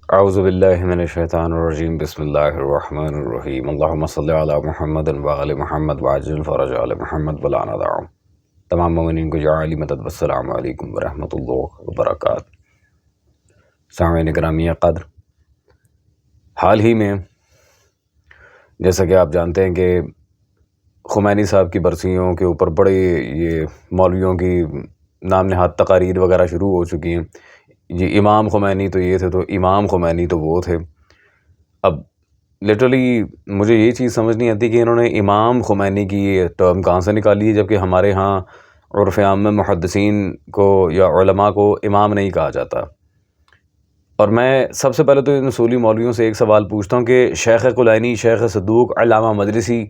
اعوذ باللہ من الشیطان الرجیم بسم اللہ الرحمن الرحیم اللہم صلی علی محمد وآل محمد وعجل فرج آل محمد ولا ندعو۔ تمام مومنین کو جعلی مدد والسلام علیکم ورحمۃ اللہ وبرکاتہ۔ سامعین گرامی قدر، حال ہی میں جیسا کہ آپ جانتے ہیں کہ خمینی صاحب کی برسیوں کے اوپر بڑے یہ مولویوں کی نام نہاد تقاریر وغیرہ شروع ہو چکی ہیں۔ یہ امام خمینی تو یہ تھے، تو امام خمینی تو وہ تھے۔ اب لٹرلی مجھے یہ چیز سمجھ نہیں آتی کہ انہوں نے امام خمینی کی یہ ٹرم کہاں سے نکالی ہے، جبکہ ہمارے ہاں عرف عام میں محدثین کو یا علماء کو امام نہیں کہا جاتا۔ اور میں سب سے پہلے تو ان اصولی مولویوں سے ایک سوال پوچھتا ہوں کہ شیخ کلینی، شیخ صدوق، علامہ مجلسی،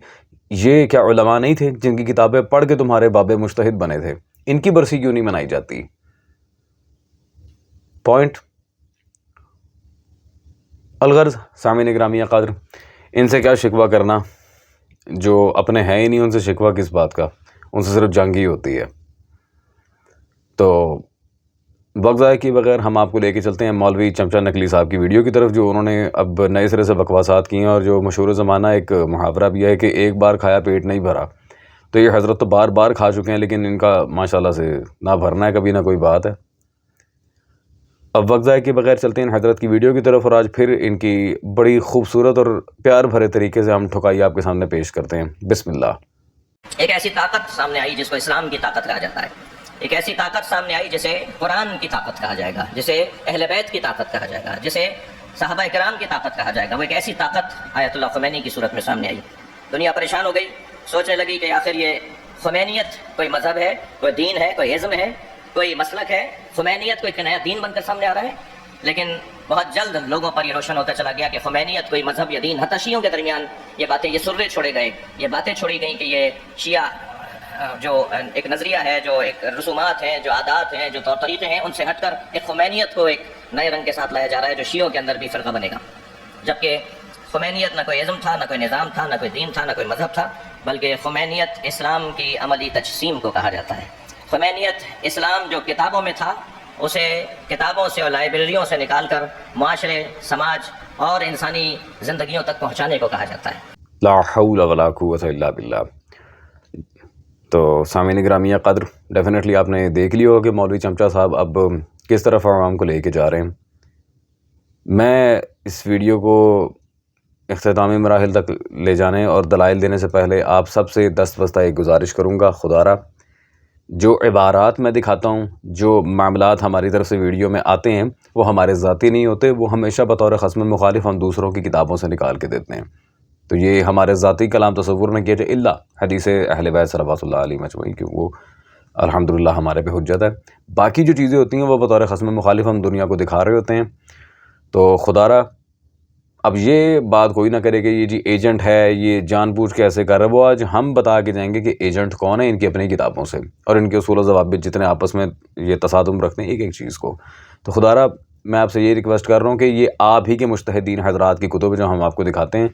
یہ کیا علماء نہیں تھے جن کی کتابیں پڑھ کے تمہارے باب مجتہد بنے تھے؟ ان کی برسی کیوں نہیں منائی جاتی؟ پوائنٹ الغرض سامعین گرامی قدر، ان سے کیا شکوہ کرنا، جو اپنے ہیں ہی نہیں، ان سے شکوہ کس بات کا؟ ان سے صرف جنگ ہی ہوتی ہے۔ تو وقت ضائع کیے بغیر ہم آپ کو لے کے چلتے ہیں مولوی چمچا نقلی صاحب کی ویڈیو کی طرف، جو انہوں نے اب نئے سرے سے بکواسات کی ہیں، اور جو مشہور زمانہ ایک محاورہ بھی ہے کہ ایک بار کھایا پیٹ نہیں بھرا۔ تو یہ حضرت تو بار بار کھا چکے ہیں، لیکن ان کا ماشاءاللہ سے نہ بھرنا ہے کبھی نہ کوئی بات ہے۔ اب وقت ضائع کے بغیر چلتے ہیں حضرت کی ویڈیو کی طرف، اور آج پھر ان کی بڑی خوبصورت اور پیار بھرے طریقے سے ہم ٹھکائی آپ کے سامنے پیش کرتے ہیں۔ بسم اللہ۔ ایک ایسی طاقت سامنے آئی جس کو اسلام کی طاقت کہا جاتا ہے، ایک ایسی طاقت سامنے آئی جسے قرآن کی طاقت کہا جائے گا، جسے اہل بیت کی طاقت کہا جائے گا، جسے صحابہ کرام کی طاقت کہا جائے گا۔ وہ ایک ایسی طاقت آیت اللہ خمینی کی صورت میں سامنے آئی۔ دنیا پریشان ہو گئی، سوچنے لگی کہ آخر یہ خمینیت کوئی مذہب ہے، کوئی دین ہے، کوئی ازم ہے، کوئی مسلک ہے؟ خمینیت کوئی نیا دین بن کر سامنے آ رہا ہے؟ لیکن بہت جلد لوگوں پر یہ روشن ہوتا چلا گیا کہ خمینیت کوئی مذہب یا دین، حتی شیعوں کے درمیان یہ باتیں، یہ سرے چھوڑے گئے، یہ باتیں چھوڑی گئیں کہ یہ شیعہ جو ایک نظریہ ہے، جو ایک رسومات ہیں، جو عادات ہیں، جو طور طریقے ہیں، ان سے ہٹ کر ایک خمینیت کو ایک نئے رنگ کے ساتھ لایا جا رہا ہے، جو شیعوں کے اندر بھی فرقہ بنے گا۔ جبکہ خمینیت نہ کوئی ازم تھا، نہ کوئی نظام تھا، نہ کوئی دین تھا، نہ کوئی مذہب تھا، بلکہ خمینیت اسلام کی عملی تجسیم کو کہا جاتا ہے۔ خمینیت اسلام جو کتابوں میں تھا، اسے کتابوں سے اور لائبریریوں سے نکال کر معاشرے، سماج اور انسانی زندگیوں تک پہنچانے کو کہا جاتا ہے۔ لا حول ولا قوت الا باللہ۔ تو سامعین گرامی قدر، ڈیفینیٹلی آپ نے دیکھ لیا ہوگا کہ مولوی چمچا صاحب اب کس طرف عوام کو لے کے جا رہے ہیں۔ میں اس ویڈیو کو اختتامی مراحل تک لے جانے اور دلائل دینے سے پہلے آپ سب سے دست بستہ ایک گزارش کروں گا، خدا را جو عبارات میں دکھاتا ہوں، جو معاملات ہماری طرف سے ویڈیو میں آتے ہیں، وہ ہمارے ذاتی نہیں ہوتے، وہ ہمیشہ بطور خصم مخالف ہم دوسروں کی کتابوں سے نکال کے دیتے ہیں۔ تو یہ ہمارے ذاتی کلام تصور نہ کیا جائے، الا حدیث اہل بیت صلوات اللہ علیہ مجمعین، کہ وہ الحمدللہ ہمارے پہ حجت ہے۔ باقی جو چیزیں ہوتی ہیں وہ بطور خصم مخالف ہم دنیا کو دکھا رہے ہوتے ہیں۔ تو خدا را اب یہ بات کوئی نہ کرے کہ یہ جی ایجنٹ ہے، یہ جان بوجھ کے ایسے کر رہا ہے، وہ آج ہم بتا کے جائیں گے کہ ایجنٹ کون ہے ان کی اپنی کتابوں سے، اور ان کے اصول و ضوابط جتنے آپس میں یہ تصادم رکھتے ہیں ایک ایک چیز کو۔ تو خدا را میں آپ سے یہ ریکویسٹ کر رہا ہوں کہ یہ آپ ہی کے مجتہدین حضرات کی کتب جو ہم آپ کو دکھاتے ہیں،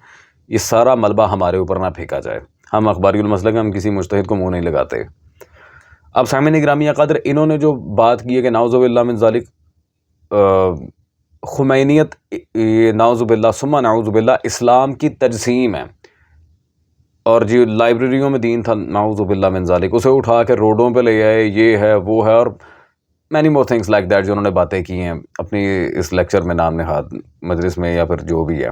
یہ سارا ملبہ ہمارے اوپر نہ پھینکا جائے۔ ہم اخباری المسلک ہیں، ہم کسی مجتہد کو منہ نہیں لگاتے۔ اب سامعین گرامی قدر، انہوں نے جو بات کی ہے کہ نعوذ باللہ من ذالک خمینیت، یہ نعوذ باللہ ثم نعوذ باللہ اسلام کی تجسیم ہے، اور جو لائبریریوں میں دین تھا نعوذ باللہ من ذالک، اسے اٹھا کے روڈوں پہ لے آئے، یہ ہے وہ ہے، اور many more things like that جو انہوں نے باتیں کی ہیں اپنی اس لیکچر میں نام نہاد مجلس میں یا پھر جو بھی ہے۔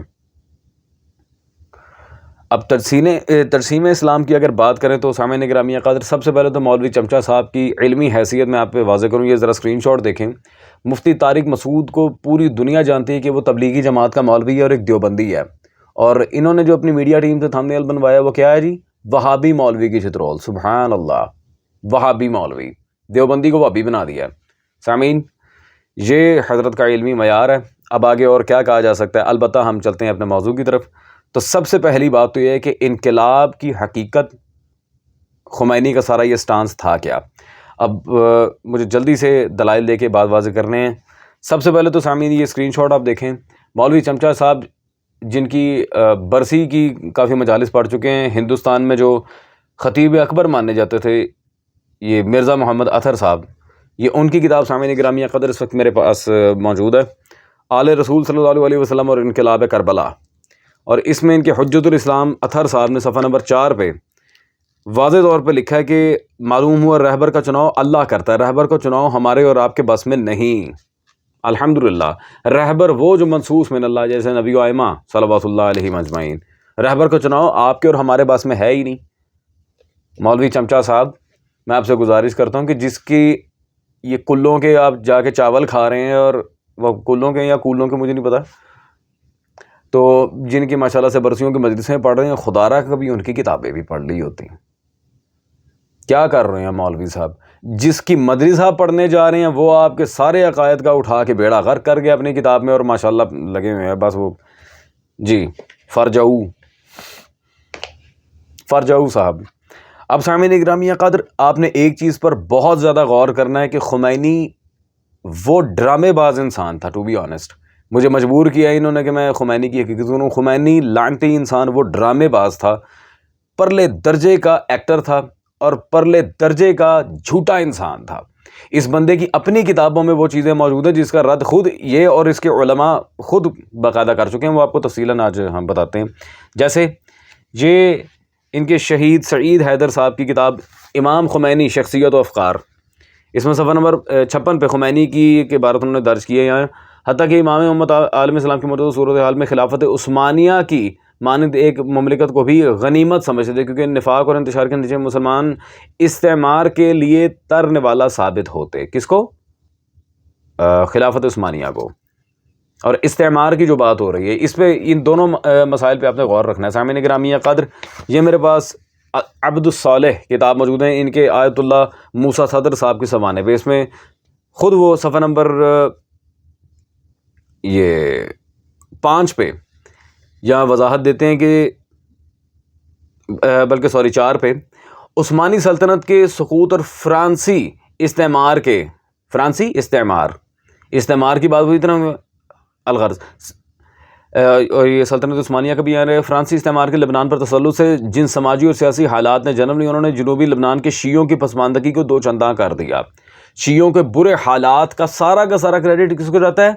اب ترسیم اسلام کی اگر بات کریں تو سامعین گرامی قدر، سب سے پہلے تو مولوی چمچا صاحب کی علمی حیثیت میں آپ پہ واضح کروں، یہ ذرا اسکرین شاٹ دیکھیں۔ مفتی طارق مسعود کو پوری دنیا جانتی ہے کہ وہ تبلیغی جماعت کا مولوی ہے اور ایک دیوبندی ہے، اور انہوں نے جو اپنی میڈیا ٹیم سے تھمبنیل بنوایا وہ کیا ہے جی؟ وہابی مولوی کی چترول۔ سبحان اللہ، وہابی مولوی، دیوبندی کو وہابی بنا دیا ہے۔ سامعین، یہ حضرت کا علمی معیار ہے۔ اب آگے اور کیا کہا جا سکتا ہے، البتہ ہم چلتے ہیں اپنے موضوع کی طرف۔ تو سب سے پہلی بات تو یہ ہے کہ انقلاب کی حقیقت خمینی کا سارا یہ سٹانس تھا کیا؟ اب مجھے جلدی سے دلائل دے کے بات واضح کرنے ہیں۔ سب سے پہلے تو سامعین یہ اسکرین شاٹ آپ دیکھیں، مولوی چمچا صاحب جن کی برسی کی کافی مجالس پڑھ چکے ہیں، ہندوستان میں جو خطیب اکبر ماننے جاتے تھے، یہ مرزا محمد اطہر صاحب، یہ ان کی کتاب سامعین گرامی قدر اس وقت میرے پاس موجود ہے۔ آل رسول صلی اللہ علیہ وسلم اور انقلاب کربلا، اور اس میں ان کے حجت الاسلام اطہر صاحب نے صفحہ نمبر 4 پہ واضح طور پہ لکھا ہے کہ معلوم ہوا رہبر کا چناؤ اللہ کرتا ہے، رہبر کا چناؤ ہمارے اور آپ کے بس میں نہیں۔ الحمدللہ رہبر وہ جو منصوص من اللہ، جیسے نبی و ائمہ صلوات اللہ علیہ مجمعین، رہبر کا چناؤ آپ کے اور ہمارے بس میں ہے ہی نہیں۔ مولوی چمچا صاحب، میں آپ سے گزارش کرتا ہوں کہ جس کی یہ کلوں کے آپ جا کے چاول کھا رہے ہیں، اور وہ کلوں کے یا کولوں کے مجھے نہیں پتہ، تو جن کی ماشاءاللہ سے برسیوں کی مجلسیں پڑھ رہے ہیں، خدا را کبھی ان کی کتابیں بھی پڑھ لی ہوتی ہیں۔ کیا کر رہے ہیں مولوی صاحب؟ جس کی مدرسہ پڑھنے جا رہے ہیں وہ آپ کے سارے عقائد کا اٹھا کے بیڑا غرق کر گیا اپنی کتاب میں، اور ماشاءاللہ لگے ہوئے ہیں بس وہ جی فرجاؤ صاحب۔ اب سامعین گرامی قدر، آپ نے ایک چیز پر بہت زیادہ غور کرنا ہے کہ خمینی وہ ڈرامے باز انسان تھا، ٹو بی آنیسٹ۔ مجھے مجبور کیا انہوں نے کہ میں خمینی کی حقیقت سنوں۔ خمینی لعنتی انسان وہ ڈرامے باز تھا، پرلے درجے کا ایکٹر تھا، اور پرلے درجے کا جھوٹا انسان تھا۔ اس بندے کی اپنی کتابوں میں وہ چیزیں موجود ہیں جس کا رد خود یہ اور اس کے علماء خود باقاعدہ کر چکے ہیں، وہ آپ کو تفصیلاً آج ہم بتاتے ہیں۔ جیسے یہ ان کے شہید سعید حیدر صاحب کی کتاب امام خمینی شخصیت و افکار، اس میں صفحہ نمبر 56 پہ خمینی کی ایک عبارت انہوں نے درج کی ہے یہاں، حتیٰ کہ امام امت عالم اسلام کی موجودہ صورتحال میں خلافت عثمانیہ کی مانند ایک مملکت کو بھی غنیمت سمجھتے تھے، کیونکہ نفاق اور انتشار کے نتیجے میں مسلمان استعمار کے لیے ترنے والا ثابت ہوتے۔ کس کو؟ خلافت عثمانیہ کو۔ اور استعمار کی جو بات ہو رہی ہے، اس پہ ان دونوں مسائل پہ آپ نے غور رکھنا ہے۔ سامعین گرامی قدر، یہ میرے پاس عبد الصالح کتاب موجود ہیں ان کے آیت اللہ موسیٰ صدر صاحب کے سوانے پہ، اس میں خود وہ صفحہ نمبر 5 پہ یہاں وضاحت دیتے ہیں کہ بلکہ 4 پہ، عثمانی سلطنت کے سقوط اور فرانسی استعمار کی بات ہوئی اتنا الغرض، اور یہ سلطنت عثمانیہ کا بھی یہاں ہے۔ فرانسی استعمار کے لبنان پر تسلط سے جن سماجی اور سیاسی حالات نے جنم لی، انہوں نے جنوبی لبنان کے شیعوں کی پسماندگی کو دو چنداں کر دیا۔ شیعوں کے برے حالات کا سارا کریڈٹ کس کو جاتا ہے؟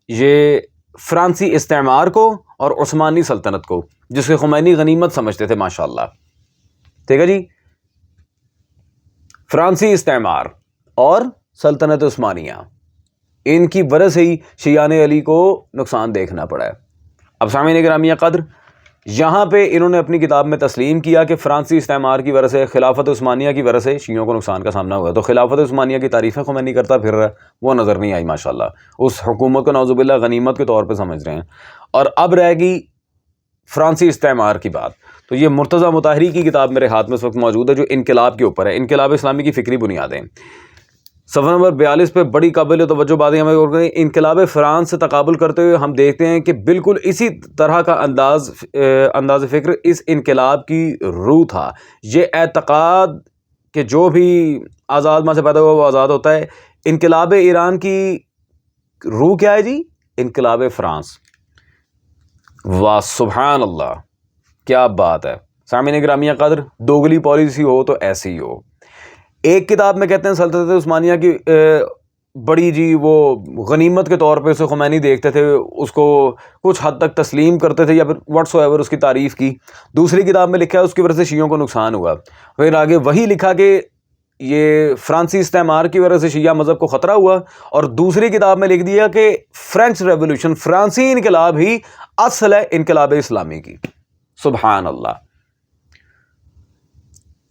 یہ فرانسی استعمار کو اور عثمانی سلطنت کو، جس کے خمینی غنیمت سمجھتے تھے ماشاءاللہ۔ ٹھیک ہے جی، فرانسی استعمار اور سلطنت عثمانیہ، ان کی وجہ سے ہی شیعان علی کو نقصان دیکھنا پڑا ہے۔ اب سامعین گرامی قدر، یہاں پہ انہوں نے اپنی کتاب میں تسلیم کیا کہ فرانسی استعمار کی وجہ سے، خلافت عثمانیہ کی وجہ سے شیعوں کو نقصان کا سامنا ہوا۔ تو خلافت عثمانیہ کی تعریفیں خمینی کرتا پھر رہا ہے، وہ نظر نہیں آئی ماشاءاللہ، اس حکومت کو نعوذ باللہ غنیمت کے طور پہ سمجھ رہے ہیں۔ اور اب رہ گئی فرانسی استعمار کی بات، تو یہ مرتضیٰ مطہری کی کتاب میرے ہاتھ میں اس وقت موجود ہے، جو انقلاب کے اوپر ہے، انقلاب اسلامی کی فکری بنیادیں۔ صفحہ نمبر 42 پہ بڑی قابل توجہ باتیں ہمیں اور کریں۔ انقلاب فرانس سے تقابل کرتے ہوئے ہم دیکھتے ہیں کہ بالکل اسی طرح کا انداز فکر اس انقلاب کی روح تھا، یہ اعتقاد کہ جو بھی آزاد ماں سے پیدا ہوا وہ آزاد ہوتا ہے۔ انقلاب ایران کی روح کیا ہے جی؟ انقلاب فرانس۔ واہ سبحان اللہ، کیا بات ہے۔ سامعین گرامی قدر، دوگلی پالیسی ہو تو ایسی ہو۔ ایک کتاب میں کہتے ہیں سلطنت عثمانیہ کی بڑی جی وہ غنیمت کے طور پہ اسے خمینی دیکھتے تھے، اس کو کچھ حد تک تسلیم کرتے تھے یا پھر واٹس ایور اس کی تعریف کی۔ دوسری کتاب میں لکھا ہے اس کی وجہ سے شیعوں کو نقصان ہوا۔ پھر آگے وہی لکھا کہ یہ فرانسی استعمار کی وجہ سے شیعہ مذہب کو خطرہ ہوا، اور دوسری کتاب میں لکھ دیا کہ فرینچ ریولوشن، فرانسی انقلاب ہی اصل ہے انقلاب اسلامی کی۔ سبحان اللہ۔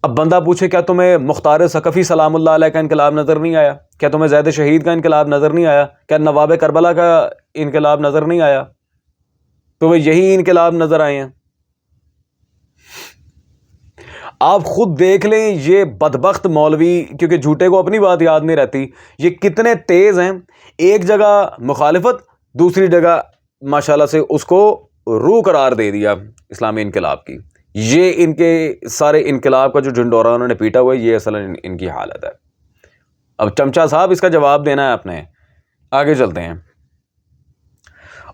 اب بندہ پوچھے کیا تمہیں مختار ثقفی سلام اللہ علیہ کا انقلاب نظر نہیں آیا؟ کیا تمہیں زید شہید کا انقلاب نظر نہیں آیا؟ کیا نواب کربلا کا انقلاب نظر نہیں آیا؟ تمہیں یہی انقلاب نظر آئے ہیں؟ آپ خود دیکھ لیں یہ بدبخت مولوی، کیونکہ جھوٹے کو اپنی بات یاد نہیں رہتی، یہ کتنے تیز ہیں۔ ایک جگہ مخالفت، دوسری جگہ ماشاءاللہ سے اس کو روح قرار دے دیا اسلامی انقلاب کی۔ یہ ان کے سارے انقلاب کا جو جھنڈورا انہوں نے پیٹا ہوا ہے، یہ اصل ان کی حالت ہے۔ اب چمچا صاحب اس کا جواب دینا ہے آپ نے، آگے چلتے ہیں۔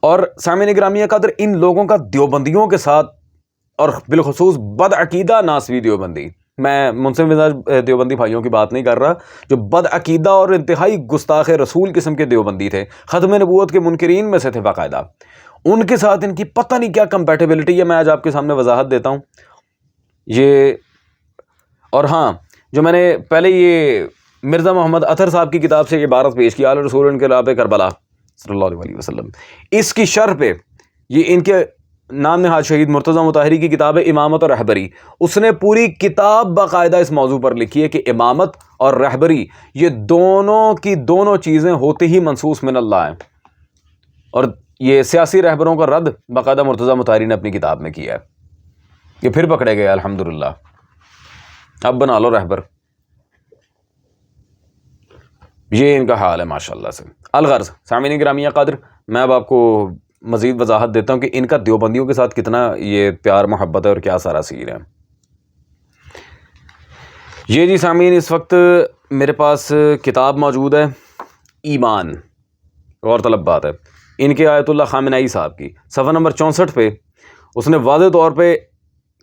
اور سامعین گرامی قدر، ان لوگوں کا دیوبندیوں کے ساتھ اور بالخصوص بدعقیدہ ناسوی دیوبندی میں منصف مزاج دیوبندی بھائیوں کی بات نہیں کر رہا، جو بدعقیدہ اور انتہائی گستاخ رسول قسم کے دیوبندی تھے، ختم نبوت کے منکرین میں سے تھے باقاعدہ، ان کے ساتھ ان کی پتہ نہیں کیا کمپیٹیبلٹی ہے، میں آج آپ کے سامنے وضاحت دیتا ہوں یہ۔ اور ہاں، جو میں نے پہلے یہ مرزا محمد اطہر صاحب کی کتاب سے یہ عبارت پیش کی، آل رسول انقلاب کربلا صلی اللہ علیہ وسلم، اس کی شرح پہ یہ ان کے نام نہاد شہید مرتضیٰ مطہری کی کتاب ہے امامت اور رہبری، اس نے پوری کتاب باقاعدہ اس موضوع پر لکھی ہے کہ امامت اور رہبری یہ دونوں کی دونوں چیزیں ہوتی ہی منصوص من اللہ ہیں، اور یہ سیاسی رہبروں کا رد باقاعدہ مرتضیٰ مطہری نے اپنی کتاب میں کیا ہے، یہ پھر پکڑے گئے الحمدللہ، اب بنا لو رہبر، یہ ان کا حال ہے ماشاءاللہ سے۔ الغرض سامعین گرامی قدر، میں اب آپ کو مزید وضاحت دیتا ہوں کہ ان کا دیوبندیوں کے ساتھ کتنا یہ پیار محبت ہے اور کیا سارا سیر ہے۔ یہ جی سامعین، اس وقت میرے پاس کتاب موجود ہے ایمان، غور طلب بات ہے، ان کے آیت اللہ خامنہئی صاحب کی، صفحہ نمبر 64 پہ اس نے واضح طور پہ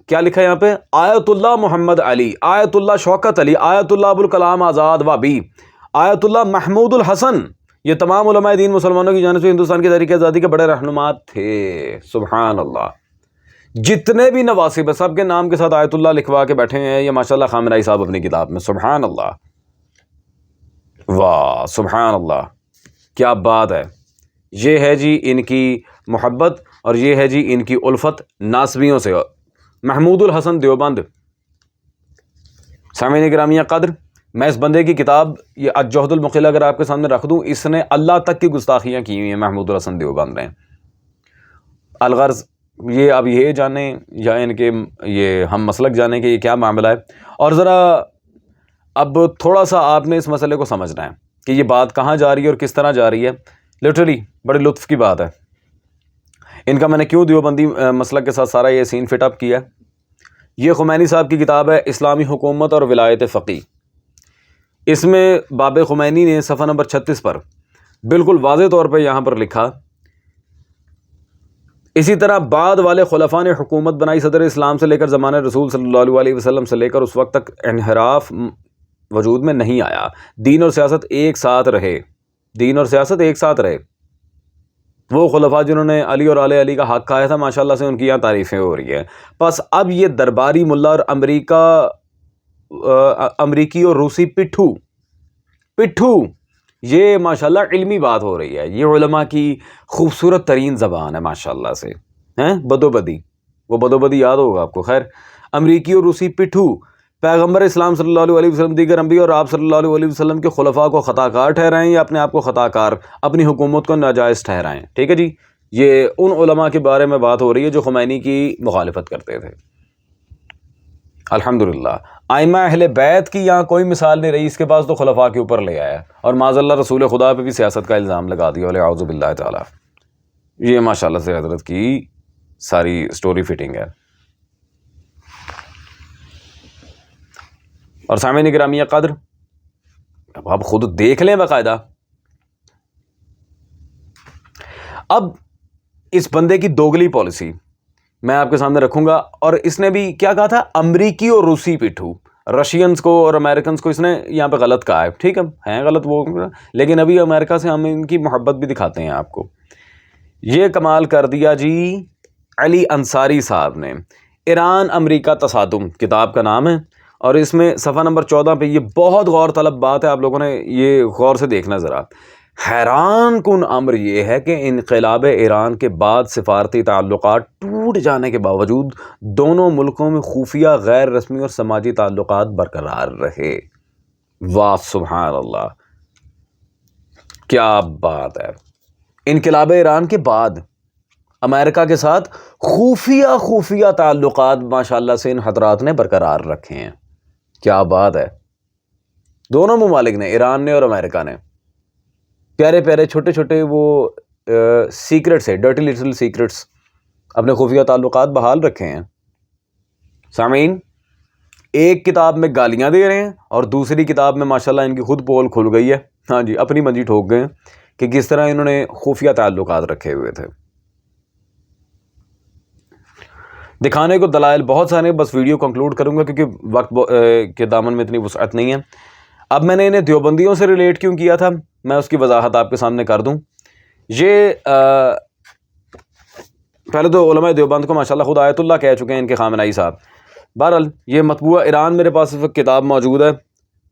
کیا لکھا ہے یہاں پہ، آیت اللہ محمد علی، آیت اللہ شوکت علی، آیت اللہ ابوالکلام آزاد وابی، آیت اللہ محمود الحسن، یہ تمام علماء دین مسلمانوں کی جانب سے ہندوستان کی تحریک آزادی کے بڑے رہنما تھے۔ سبحان اللہ، جتنے بھی نواسب ہیں سب کے نام کے ساتھ آیت اللہ لکھوا کے بیٹھے ہیں یہ ماشاءاللہ خامنہئی صاحب اپنی کتاب میں۔ سبحان اللہ، واہ سبحان اللہ، کیا بات ہے۔ یہ ہے جی ان کی محبت اور یہ ہے جی ان کی الفت ناصبیوں سے۔ محمود الحسن دیوبند، سامعین گرامی قدر، میں اس بندے کی کتاب یہ الجہد المقل اگر آپ کے سامنے رکھ دوں، اس نے اللہ تک کی گستاخیاں کی ہوئی ہیں محمود الحسن دیوبند نے۔ الغرض یہ اب یہ جانیں یا ان کے یہ ہم مسلک جانیں کہ یہ کیا معاملہ ہے، اور ذرا اب تھوڑا سا آپ نے اس مسئلے کو سمجھنا ہے کہ یہ بات کہاں جا رہی ہے اور کس طرح جا رہی ہے۔ لٹرلی بڑے لطف کی بات ہے، ان کا میں نے کیوں دیوبندی مسلک کے ساتھ سارا یہ سین فٹ اپ کیا ہے۔ یہ خمینی صاحب کی کتاب ہے اسلامی حکومت اور ولایت فقی، اس میں باب خمینی نے صفحہ نمبر 36 پر بالکل واضح طور پہ یہاں پر لکھا، اسی طرح بعد والے خلفاء نے حکومت بنائی، صدر اسلام سے لے کر زمانہ رسول صلی اللہ علیہ وسلم سے لے کر اس وقت تک انحراف وجود میں نہیں آیا، دین اور سیاست ایک ساتھ رہے، دین اور سیاست ایک ساتھ رہے۔ وہ خلفاء جنہوں نے علی اور آل علی کا حق کھایا تھا ماشاءاللہ سے ان کی یہاں تعریفیں ہو رہی ہیں۔ بس اب یہ درباری ملا اور امریکی اور روسی پٹھو یہ ماشاءاللہ علمی بات ہو رہی ہے، یہ علماء کی خوبصورت ترین زبان ہے ماشاءاللہ سے، ہیں بدوبدی، وہ بدوبدی یاد ہوگا آپ کو۔ خیر، امریکی اور روسی پٹھو پیغمبر اسلام صلی اللہ علیہ وسلم، دیگر انبیاء اور آپ صلی اللہ علیہ وسلم کے خلفاء کو خطا کار ٹھہرائیں یا اپنے آپ کو خطا کار، اپنی حکومت کو ناجائز ٹھہرائیں۔ ٹھیک ہے جی، یہ ان علماء کے بارے میں بات ہو رہی ہے جو خمینی کی مخالفت کرتے تھے۔ الحمدللہ ائمہ اہل بیت کی یہاں کوئی مثال نہیں رہی، اس کے پاس تو خلفاء کے اوپر لے آیا اور معاذ اللہ رسول خدا پہ بھی سیاست کا الزام لگا دیا، اعوذ باللہ تعالی۔ یہ ماشاءاللہ سے حضرت کی ساری سٹوری فٹنگ ہے۔ اور سامعین گرامی قدر، اب آپ خود دیکھ لیں باقاعدہ، اب اس بندے کی دوگلی پالیسی میں آپ کے سامنے رکھوں گا، اور اس نے بھی کیا کہا تھا، امریکی اور روسی پٹھو، رشینز کو اور امریکنز کو اس نے یہاں پہ غلط کہا ہے۔ ٹھیک ہے، ہیں غلط وہ، لیکن ابھی امریکہ سے ہم ان کی محبت بھی دکھاتے ہیں آپ کو۔ یہ کمال کر دیا جی علی انصاری صاحب نے، ایران امریکہ تصادم کتاب کا نام ہے، اور اس میں صفحہ نمبر 14 پہ یہ بہت غور طلب بات ہے، آپ لوگوں نے یہ غور سے دیکھنا ذرا۔ حیران کن امر یہ ہے کہ انقلاب ایران کے بعد سفارتی تعلقات ٹوٹ جانے کے باوجود دونوں ملکوں میں خفیہ، غیر رسمی اور سماجی تعلقات برقرار رہے۔ واہ سبحان اللہ، کیا بات ہے۔ انقلاب ایران کے بعد امریکہ کے ساتھ خفیہ تعلقات ماشاءاللہ سے ان حضرات نے برقرار رکھے ہیں۔ کیا بات ہے، دونوں ممالک نے، ایران نے اور امریکہ نے، پیارے پیارے چھوٹے چھوٹے وہ سیکرٹس ہے، ڈرٹی لٹل سیکرٹس، اپنے خفیہ تعلقات بحال رکھے ہیں۔ سامعین، ایک کتاب میں گالیاں دے رہے ہیں اور دوسری کتاب میں ماشاءاللہ ان کی خود پول کھل گئی ہے، ہاں جی، اپنی منجی ٹھوک گئے ہیں کہ کس طرح انہوں نے خفیہ تعلقات رکھے ہوئے تھے۔ دکھانے کو دلائل بہت سارے، بس ویڈیو کنکلوڈ کروں گا کیونکہ وقت کے دامن میں اتنی وسعت نہیں ہے. اب میں نے انہیں دیوبندیوں سے ریلیٹ کیوں کیا تھا، میں اس کی وضاحت آپ کے سامنے کر دوں. یہ پہلے تو علماء دیوبند کو ماشاءاللہ خود آیت اللہ کہہ چکے ہیں ان کے خامنائی صاحب. بہرحال یہ مطبوعہ ایران میرے پاس اس وقت کتاب موجود ہے،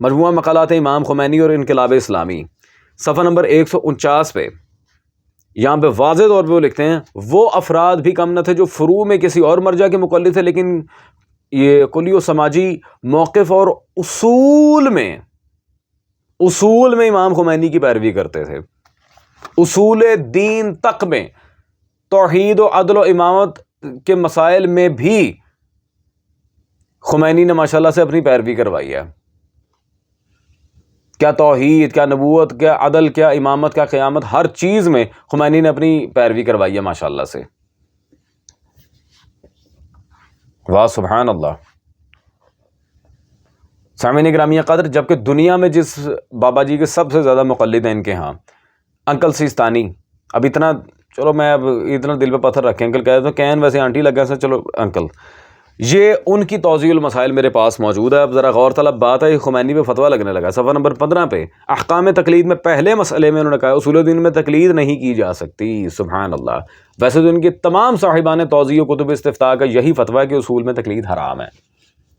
مجموعہ مقالات امام خمینی اور انقلاب اسلامی، صفحہ نمبر 149 پہ. یہاں پہ واضح طور پہ وہ لکھتے ہیں وہ افراد بھی کم نہ تھے جو فروع میں کسی اور مرجع کے مقلد تھے، لیکن یہ کلی و سماجی موقف اور اصول میں امام خمینی کی پیروی کرتے تھے. اصول دین تک میں، توحید و عدل و امامت کے مسائل میں بھی خمینی نے ماشاءاللہ سے اپنی پیروی کروائی ہے. کیا توحید، کیا نبوت، کیا عدل، کیا امامت، کیا قیامت، ہر چیز میں خمینی نے اپنی پیروی کروائی ہے ماشاءاللہ سے. واہ سبحان اللہ. سامعین گرامی قدر، جبکہ دنیا میں جس بابا جی کے سب سے زیادہ مقلد ہیں ان کے ہاں، انکل سیستانی. اب اتنا چلو میں اب اتنا دل پہ پتھر رکھے انکل کہہ تو کین ویسے آنٹی لگا سے، چلو انکل. یہ ان کی توضیح المسائل میرے پاس موجود ہے. اب ذرا غور طلب بات ہے، خمینی پہ فتویٰ لگنے لگا. صفحہ نمبر 15 پہ احکام تقلید میں پہلے مسئلے میں انہوں نے کہا اصول دین میں تقلید نہیں کی جا سکتی. سبحان اللہ. ویسے تو ان کے تمام صاحبان توضیح و کتب استفتاء کا یہی فتویٰ ہے کہ اصول میں تقلید حرام ہے،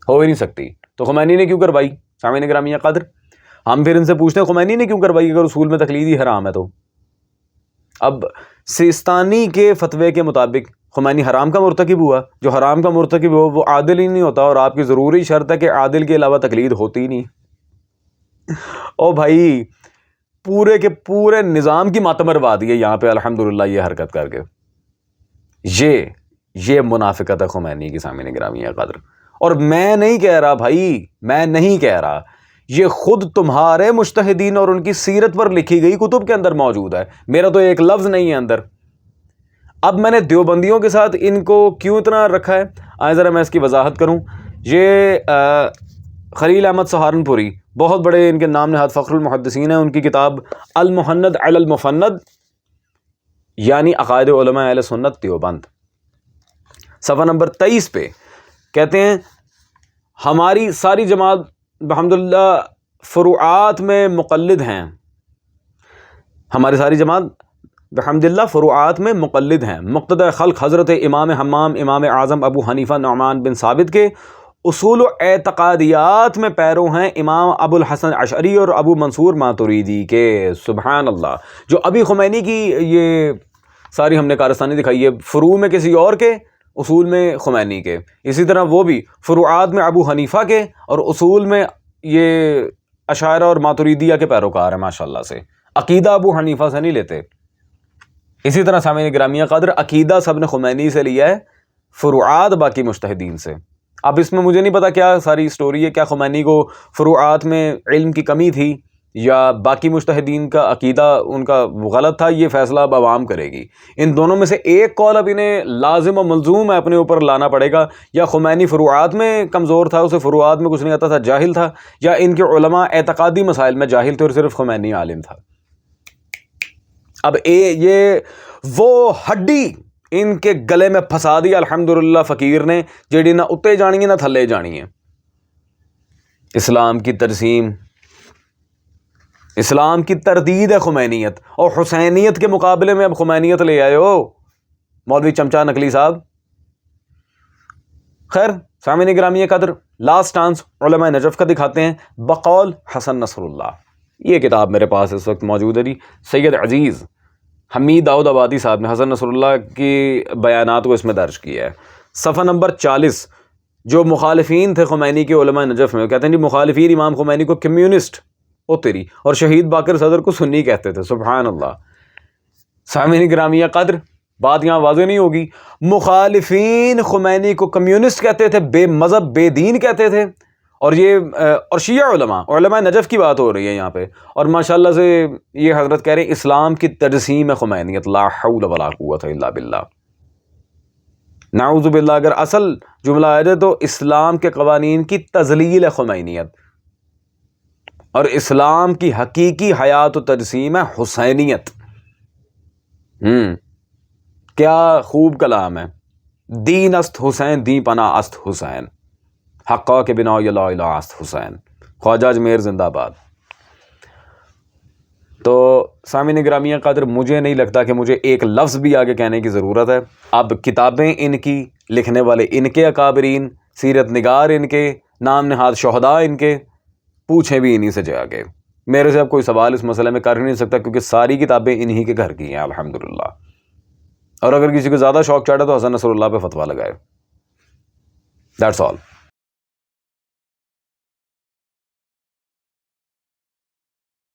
ہو ہی نہیں سکتی. تو خمینی نے کیوں کروائی؟ سامعین گرامی قدر، ہم پھر ان سے پوچھتے ہیں خمینی نے کیوں کروائی اگر اصول میں تقلید ہی حرام ہے تو؟ اب سیستانی کے فتوے کے مطابق خمینی حرام کا مرتکب ہوا. جو حرام کا مرتکب ہوا وہ عادل ہی نہیں ہوتا، اور آپ کی ضروری شرط ہے کہ عادل کے علاوہ تقلید ہوتی ہی نہیں. او بھائی، پورے کے پورے نظام کی ماتم مروا دی ہے یہاں پہ الحمدللہ یہ حرکت کر کے. یہ منافقت ہے خمینی کی. سامعین گرامی قدر، اور میں نہیں کہہ رہا بھائی، میں نہیں کہہ رہا، یہ خود تمہارے مجتہدین اور ان کی سیرت پر لکھی گئی کتب کے اندر موجود ہے، میرا تو ایک لفظ نہیں ہے اندر. اب میں نے دیوبندیوں کے ساتھ ان کو کیوں اتنا رکھا ہے، آئے ذرا میں اس کی وضاحت کروں. یہ خلیل احمد سہارنپوری بہت بڑے ان کے نام نہاد فخر المحدثین ہیں. ان کی کتاب المحند علی المفند، یعنی عقائد علماء اہل سنت دیوبند، صفحہ نمبر 23 پہ کہتے ہیں ہماری ساری جماعت الحمدللہ فروعات میں مقلد ہیں. ہماری ساری جماعت بحمداللہ فروعات میں مقلد ہیں. مقتدی خلق حضرت امام حمام، امام اعظم ابو حنیفہ نعمان بن ثابت کے اصول و اعتقادیات میں پیرو ہیں امام ابو الحسن اشعری اور ابو منصور ماتریدی کے. سبحان اللہ. جو ابھی خمینی کی یہ ساری ہم نے کارستانی دکھائی ہے فروع میں کسی اور کے، اصول میں خمینی کے، اسی طرح وہ بھی فروعات میں ابو حنیفہ کے اور اصول میں یہ اشاعرہ اور ماتریدیہ کے پیروکار ہیں ماشاءاللہ سے. عقیدہ ابو حنیفہ سے نہیں لیتے. اسی طرح سامعین گرامی قدر عقیدہ سب نے خمینی سے لیا ہے، فروعات باقی مجتہدین سے. اب اس میں مجھے نہیں پتا کیا ساری سٹوری ہے، کیا خمینی کو فروعات میں علم کی کمی تھی یا باقی مجتہدین کا عقیدہ ان کا غلط تھا، یہ فیصلہ اب عوام کرے گی. ان دونوں میں سے ایک قول اب انہیں لازم و ملزوم ہے اپنے اوپر لانا پڑے گا. یا خمینی فروعات میں کمزور تھا، اسے فروعات میں کچھ نہیں آتا تھا، جاہل تھا، یا ان کے علماء اعتقادی مسائل میں جاہل تھے اور صرف خمینی عالم تھا. اب یہ وہ ہڈی ان کے گلے میں پھنسا دی الحمدللہ فقیر نے، جیڑی نہ اتے جانی ہے نہ تھلے جانی ہے. اسلام کی ترسیم، اسلام کی تردید ہے خمینیت، اور حسینیت کے مقابلے میں اب خمینیت لے آئے ہو مولوی چمچا نقلی صاحب. خیر سامعین گرامی قدر، لاسٹ چانس علماء نجف کا دکھاتے ہیں بقول حسن نصر اللہ. یہ کتاب میرے پاس اس وقت موجود ہے جی. سید عزیز حمید داؤد آبادی صاحب نے حسن نصر اللہ کی بیانات کو اس میں درج کیا ہے. صفحہ نمبر 40. جو مخالفین تھے خمینی کے علماء نجف میں، وہ کہتے ہیں جی مخالفین امام خمینی کو کمیونسٹ او تیری اور شہید باقر صدر کو سنی کہتے تھے. سبحان اللہ. سامعین گرامی قدر، بات یہاں واضح نہیں ہوگی. مخالفین خمینی کو کمیونسٹ کہتے تھے، بے مذہب بے دین کہتے تھے، اور یہ اور شیعہ علماء نجف کی بات ہو رہی ہے یہاں پہ. اور ماشاءاللہ سے یہ حضرت کہہ رہے ہیں اسلام کی تجسیم ہے خمینیت. لا حول ولا قوت الا باللہ. نعوذ باللہ. اگر اصل جملہ آ جائے تو اسلام کے قوانین کی تذلیل ہے خمینیت، اور اسلام کی حقیقی حیات و تجسیم ہے حسینیت. کیا خوب کلام ہے. دین است حسین دین پناہ است حسین، حقا کے بنا لا الہ است حسین، خواجہ اجمیر زندہ باد۔ تو سامعین گرامی قدر، مجھے نہیں لگتا کہ مجھے ایک لفظ بھی آگے کہنے کی ضرورت ہے۔ اب کتابیں ان کی، لکھنے والے ان کے اکابرین، سیرت نگار ان کے، نام نہاد شہداء ان کے، پوچھیں بھی انہی سے جا کے۔ میرے سے اب کوئی سوال اس مسئلے میں کر ہی نہیں سکتا، کیونکہ ساری کتابیں انہی کے گھر کی ہیں الحمدللہ۔ اور اگر کسی کو زیادہ شوق چڑھا تو حسن نصر اللہ پہ فتویٰ لگائے۔ That's all.